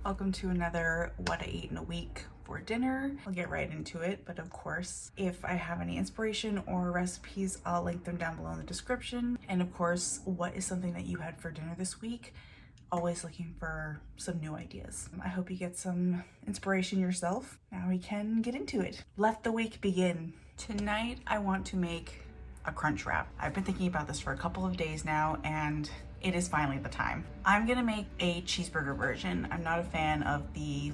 Welcome to another What I Ate in a Week for dinner. I'll get right into it, but of course, if I have any inspiration or recipes, I'll link them down below in the description. And of course, what is something that you had for dinner this week? Always looking for some new ideas. I hope you get some inspiration yourself. Now we can get into it. Let the week begin. Tonight, I want to make a crunch wrap. I've been thinking about this for a couple of days now, and it is finally the time. I'm gonna make a cheeseburger version. I'm not a fan of the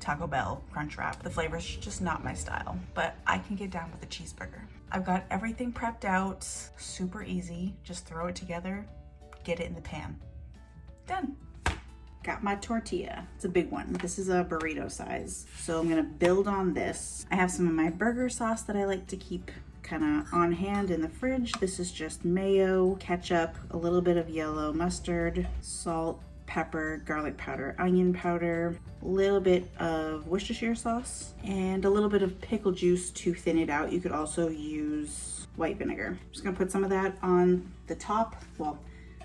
Taco Bell crunch wrap. The flavor's just not my style, but I can get down with a cheeseburger. I've got everything prepped out, super easy. Just throw it together, get it in the pan. Done. Got my tortilla. It's a big one. This is a burrito size. So I'm gonna build on this. I have some of my burger sauce that I like to keep kind of on hand in the fridge. This is just mayo, ketchup, a little bit of yellow mustard, salt, pepper, garlic powder, onion powder, a little bit of Worcestershire sauce, and a little bit of pickle juice to thin it out. You could also use white vinegar. I'm just gonna put some of that on the top, well,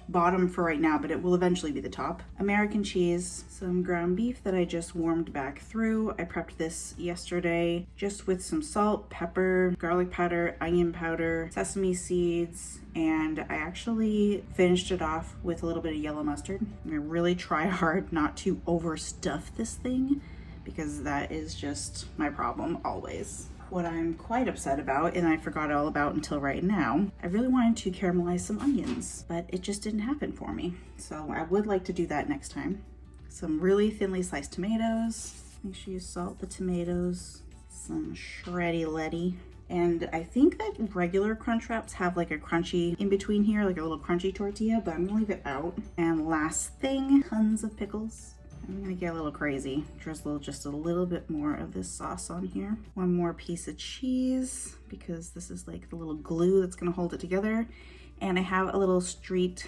bottom for right now, but it will eventually be the top. American cheese, some ground beef that I just warmed back through. I prepped this yesterday just with some salt, pepper, garlic powder, onion powder, sesame seeds, and I actually finished it off with a little bit of yellow mustard. I'm gonna really try hard not to overstuff this thing because that is just my problem always. What I'm quite upset about, and I forgot all about until right now, I really wanted to caramelize some onions, but it just didn't happen for me. So I would like to do that next time. Some really thinly sliced tomatoes. Make sure you salt the tomatoes. Some shreddy letty. And I think that regular crunch wraps have like a crunchy in between here, like a little crunchy tortilla, but I'm gonna leave it out. And last thing, tons of pickles. I'm gonna get a little crazy. Drizzle just a little bit more of this sauce on here. One more piece of cheese because this is like the little glue that's gonna hold it together. And I have a little street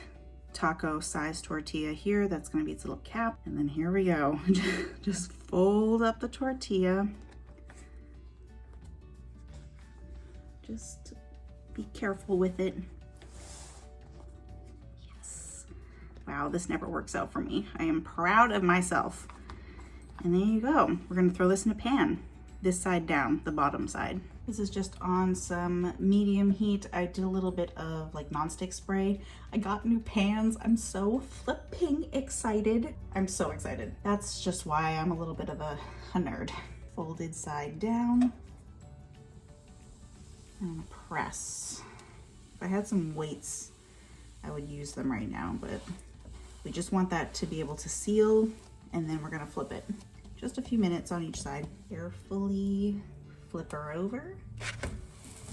taco size tortilla here. That's gonna be its little cap. And then here we go. Just fold up the tortilla. Just be careful with it. Wow, this never works out for me. I am proud of myself. And there you go. We're gonna throw this in a pan. This side down, the bottom side. This is just on some medium heat. I did a little bit of like nonstick spray. I got new pans. I'm so flipping excited. I'm so excited. That's just why I'm a little bit of a nerd. Folded side down. And press. If I had some weights, I would use them right now, but we just want that to be able to seal, and then we're gonna flip it. Just a few minutes on each side. Carefully flip her over.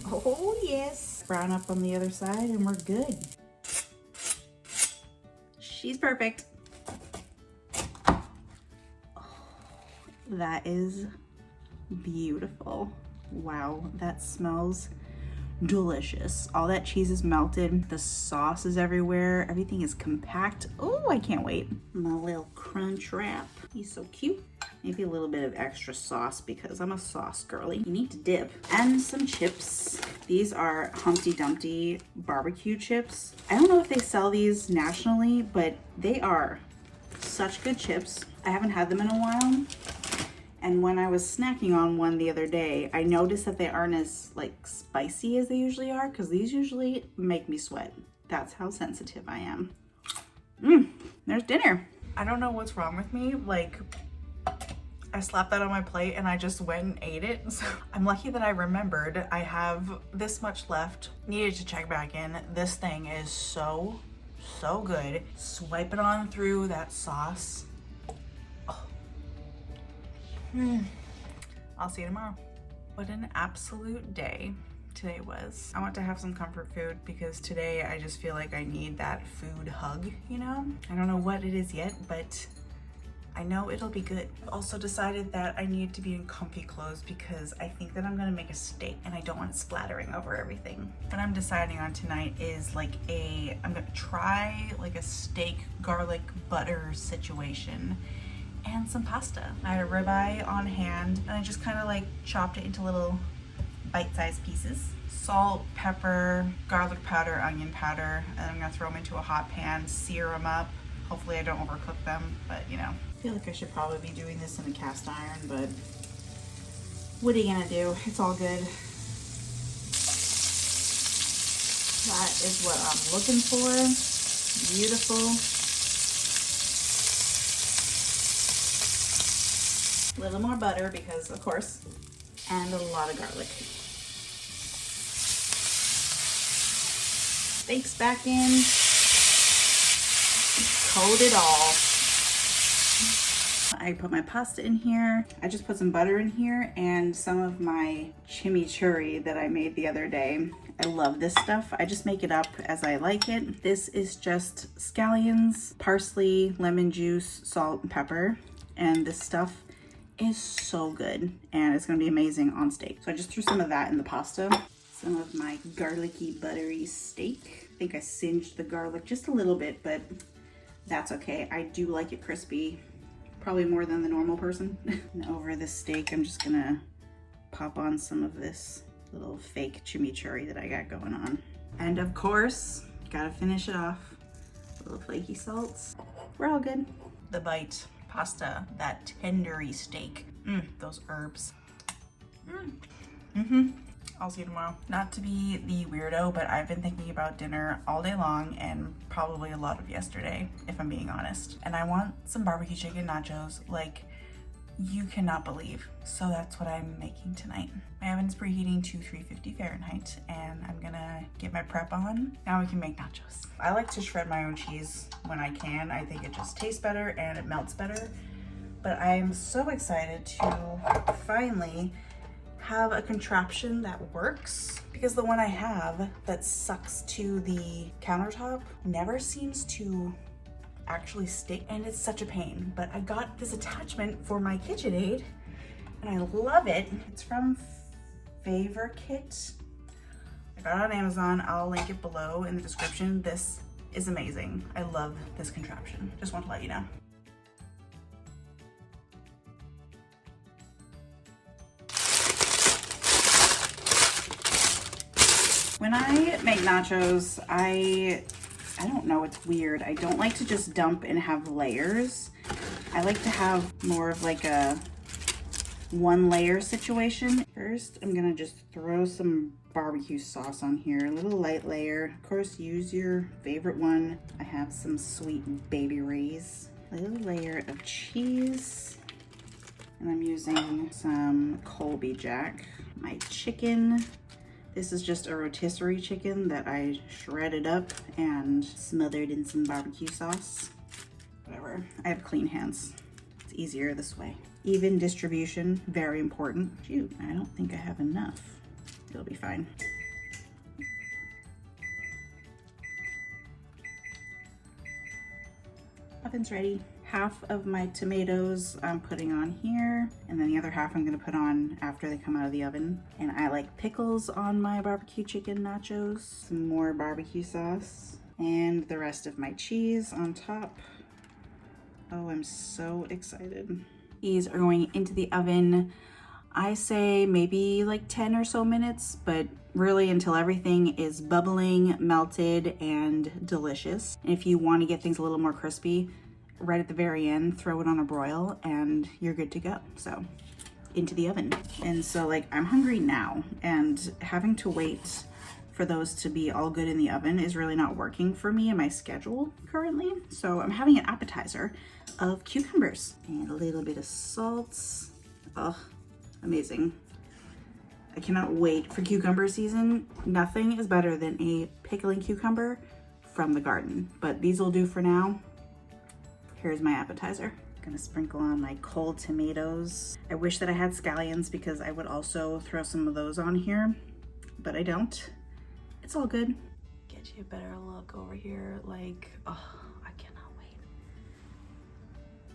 Oh yes. Brown up on the other side and we're good. She's perfect. Oh, that is beautiful. Wow, that smells delicious. All that cheese is melted. The sauce is everywhere. Everything is compact. Oh, I can't wait. My little crunch wrap. He's so cute. Maybe a little bit of extra sauce because I'm a sauce girly. You need to dip. And some chips. These are Humpty Dumpty barbecue chips. I don't know if they sell these nationally, but they are such good chips. I haven't had them in a while. And when I was snacking on one the other day, I noticed that they aren't as spicy as they usually are, because these usually make me sweat. That's how sensitive I am. There's dinner. I don't know what's wrong with me. I slapped that on my plate and I just went and ate it. So I'm lucky that I remembered. I have this much left. Needed to check back in. This thing is so good. Swipe it on through that sauce. I'll see you tomorrow. What an absolute day today was. I want to have some comfort food because today I just feel like I need that food hug, you know? I don't know what it is yet, but I know it'll be good. I've also decided that I need to be in comfy clothes because I think that I'm gonna make a steak and I don't want it splattering over everything. What I'm deciding on tonight is I'm gonna try a steak garlic butter situation and some pasta. I had a ribeye on hand and I just kind of chopped it into little bite-sized pieces. Salt, pepper, garlic powder, onion powder, and I'm gonna throw them into a hot pan, sear them up. Hopefully I don't overcook them, but you know. I feel like I should probably be doing this in a cast iron, but what are you gonna do? It's all good. That is what I'm looking for. Beautiful. A little more butter because, of course, and a lot of garlic. Steaks back in. Coat it all. I put my pasta in here. I just put some butter in here and some of my chimichurri that I made the other day. I love this stuff. I just make it up as I like it. This is just scallions, parsley, lemon juice, salt, and pepper. And this stuff is so good and it's gonna be amazing on steak. So I just threw some of that in the pasta. Some of my garlicky, buttery steak. I think I singed the garlic just a little bit, but that's okay. I do like it crispy, probably more than the normal person. And over this steak, I'm just gonna pop on some of this little fake chimichurri that I got going on. And of course, gotta finish it off. A little flaky salts. We're all good. The bite, pasta, that tendery steak. Those herbs. I'll see you tomorrow. Not to be the weirdo, but I've been thinking about dinner all day long and probably a lot of yesterday, if I'm being honest. And I want some barbecue chicken nachos like you cannot believe. So that's what I'm making tonight. My oven's preheating to 350 Fahrenheit and I'm gonna get my prep on. Now we can make nachos. I like to shred my own cheese when I can. I think it just tastes better and it melts better. But I'm so excited to finally have a contraption that works, because the one I have that sucks to the countertop never seems to actually stick and it's such a pain. But I got this attachment for my KitchenAid and I love it. It's from Favor Kit. I got it on Amazon. I'll link it below in the description. This is amazing. I love this contraption. Just want to let you know. When I make nachos, I don't know, it's weird. I don't like to just dump and have layers. I like to have more of like a one layer situation. First, I'm gonna just throw some barbecue sauce on here, a little light layer. Of course, use your favorite one. I have some sweet baby rays, a little layer of cheese, and I'm using some Colby Jack. My chicken. This is just a rotisserie chicken that I shredded up and smothered in some barbecue sauce. Whatever, I have clean hands. It's easier this way. Even distribution, very important. Shoot, I don't think I have enough. It'll be fine. Oven's ready. Half of my tomatoes I'm putting on here, and then the other half I'm gonna put on after they come out of the oven. And I like pickles on my barbecue chicken nachos, some more barbecue sauce, and the rest of my cheese on top. Oh, I'm so excited. These are going into the oven. I say maybe like 10 or so minutes, but really until everything is bubbling, melted, and delicious. And if you want to get things a little more crispy, right at the very end, throw it on a broil and you're good to go. So into the oven. And so like I'm hungry now, and having to wait for those to be all good in the oven is really not working for me and my schedule currently. So I'm having an appetizer of cucumbers and a little bit of salt. Oh, amazing. I cannot wait for cucumber season. Nothing is better than a pickling cucumber from the garden, but these will do for now. Here's my appetizer. I'm gonna sprinkle on my cold tomatoes. I wish that I had scallions because I would also throw some of those on here, but I don't. It's all good. Get you a better look over here. Like, oh, I cannot wait.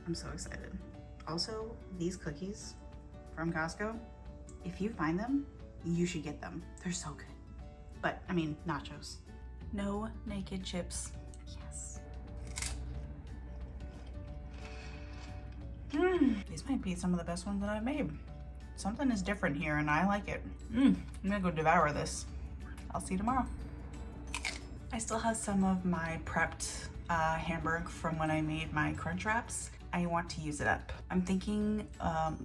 I'm so excited. Also, these cookies from Costco, if you find them, you should get them. They're so good. But, I mean, nachos. No naked chips. Yes. These might be some of the best ones that I've made. Something is different here and I like it. I'm gonna go devour this. I'll see you tomorrow. I still have some of my prepped hamburg from when I made my crunch wraps. I want to use it up. I'm thinking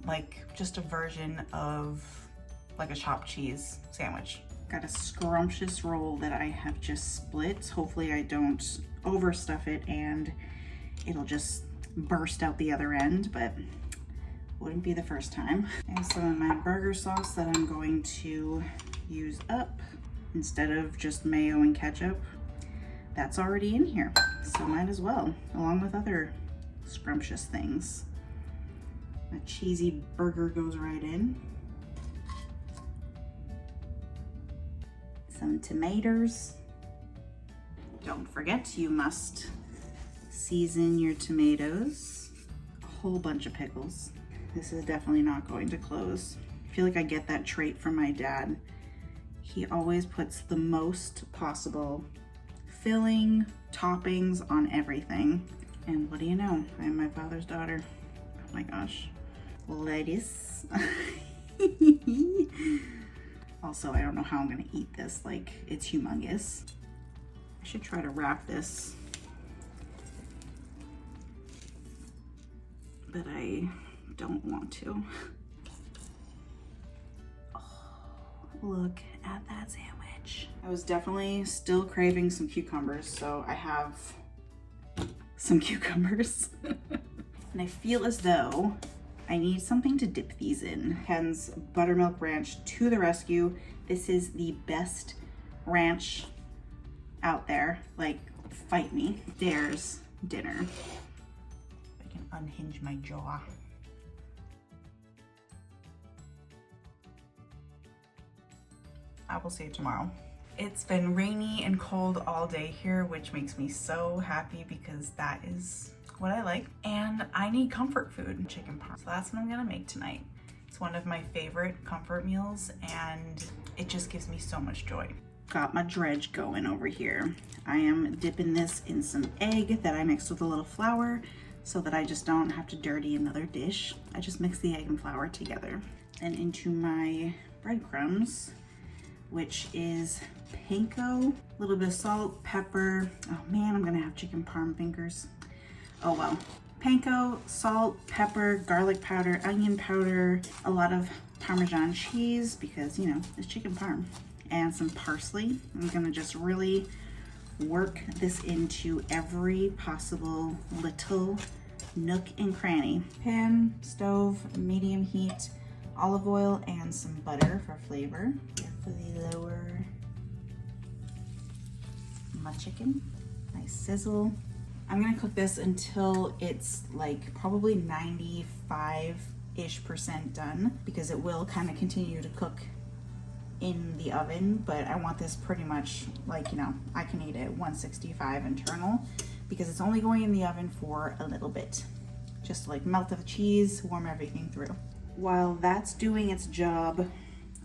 like just a version of like a chopped cheese sandwich. Got a scrumptious roll that I have just split. Hopefully I don't overstuff it and it'll just burst out the other end, but wouldn't be the first time. And some of my burger sauce that I'm going to use up instead of just mayo and ketchup. That's already in here, so might as well, along with other scrumptious things. A cheesy burger goes right in. Some tomatoes. Don't forget, you must season your tomatoes. A whole bunch of pickles. This is definitely not going to close. I feel like I get that trait from my dad. He always puts the most possible filling, toppings on everything. And what do you know? I am my father's daughter. Oh my gosh. Lettuce. Also, I don't know how I'm gonna eat this. Like, it's humongous. I should try to wrap this, but I don't want to. Oh, look at that sandwich. I was definitely still craving some cucumbers, so I have some cucumbers. And I feel as though I need something to dip these in. Ken's buttermilk ranch to the rescue. This is the best ranch out there. Like, fight me. There's dinner. I can unhinge my jaw. I will see you tomorrow. It's been rainy and cold all day here, which makes me so happy because that is what I like. And I need comfort food, chicken parm. So that's what I'm gonna make tonight. It's one of my favorite comfort meals and it just gives me so much joy. Got my dredge going over here. I am dipping this in some egg that I mixed with a little flour so that I just don't have to dirty another dish. I just mix the egg and flour together. And into my breadcrumbs, which is panko, a little bit of salt, pepper. Oh man, I'm gonna have chicken parm fingers. Oh well. Panko, salt, pepper, garlic powder, onion powder, a lot of Parmesan cheese because, you know, it's chicken parm, and some parsley. I'm gonna just really work this into every possible little nook and cranny. Pan, stove, medium heat, olive oil, and some butter for flavor. Carefully lower my chicken. Nice sizzle. I'm gonna cook this until it's like probably 95-ish% done because it will kind of continue to cook in the oven, but I want this pretty much like, you know, I can eat it 165 internal because it's only going in the oven for a little bit. Just to like melt the cheese, warm everything through. While that's doing its job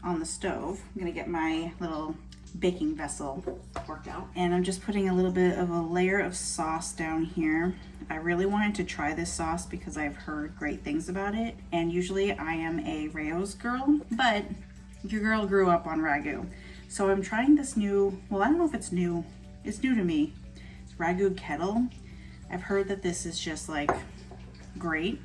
on the stove, I'm gonna get my little baking vessel worked out. And I'm just putting a little bit of a layer of sauce down here. I really wanted to try this sauce because I've heard great things about it. And usually I am a Rao's girl, but your girl grew up on Ragu. So I'm trying this new, well, I don't know if it's new. It's new to me. It's Ragu kettle. I've heard that this is just like great.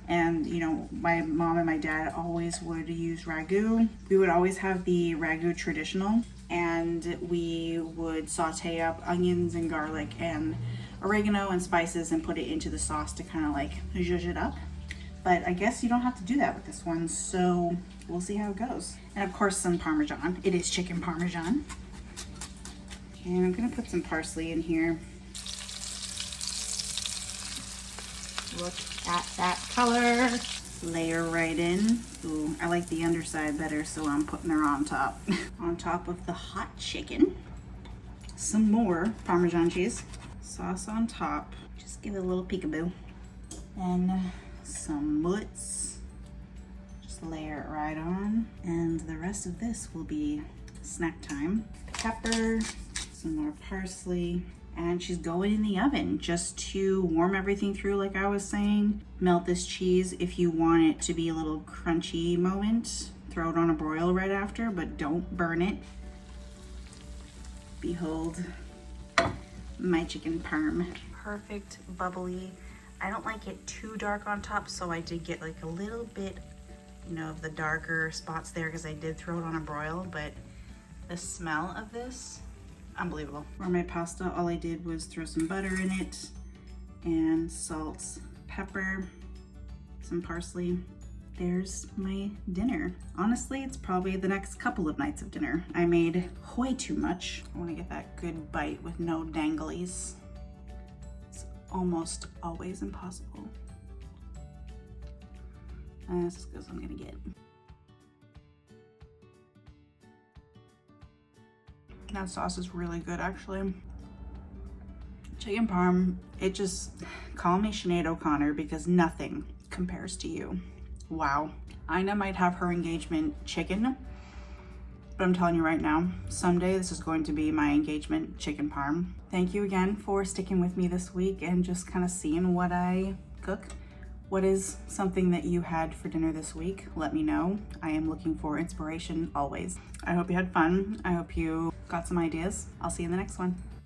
And you know, my mom and my dad always would use Ragu. We would always have the Ragu traditional, and we would saute up onions and garlic and oregano and spices and put it into the sauce to kind of like zhuzh it up. But I guess you don't have to do that with this one, so we'll see how it goes. And of course some Parmesan. It is chicken Parmesan. And I'm gonna put some parsley in here. Look at that color. Layer right in. Ooh, I like the underside better, so I'm putting her on top. On top of the hot chicken. Some more Parmesan cheese. Sauce on top. Just give it a little peekaboo. And some mutts. Just layer it right on. And the rest of this will be snack time. Pepper, some more parsley. And she's going in the oven just to warm everything through, like I was saying. Melt this cheese if you want it to be a little crunchy moment. Throw it on a broil right after, but don't burn it. Behold my chicken parm. Perfect, bubbly, I don't like it too dark on top, so I did get like a little bit, you know, of the darker spots there because I did throw it on a broil, but the smell of this, unbelievable. For my pasta, all I did was throw some butter in it and salt, pepper, some parsley. There's my dinner. Honestly, it's probably the next couple of nights of dinner. I made way too much. I want to get that good bite with no danglies. It's almost always impossible. That's as good as I'm gonna get. That sauce is really good, actually. Chicken parm, it just, call me Sinead O'Connor because nothing compares to you. Wow. Ina might have her engagement chicken, but I'm telling you right now, someday this is going to be my engagement chicken parm. Thank you again for sticking with me this week and just kind of seeing what I cook. What is something that you had for dinner this week? Let me know. I am looking for inspiration always. I hope you had fun. I hope you got some ideas. I'll see you in the next one.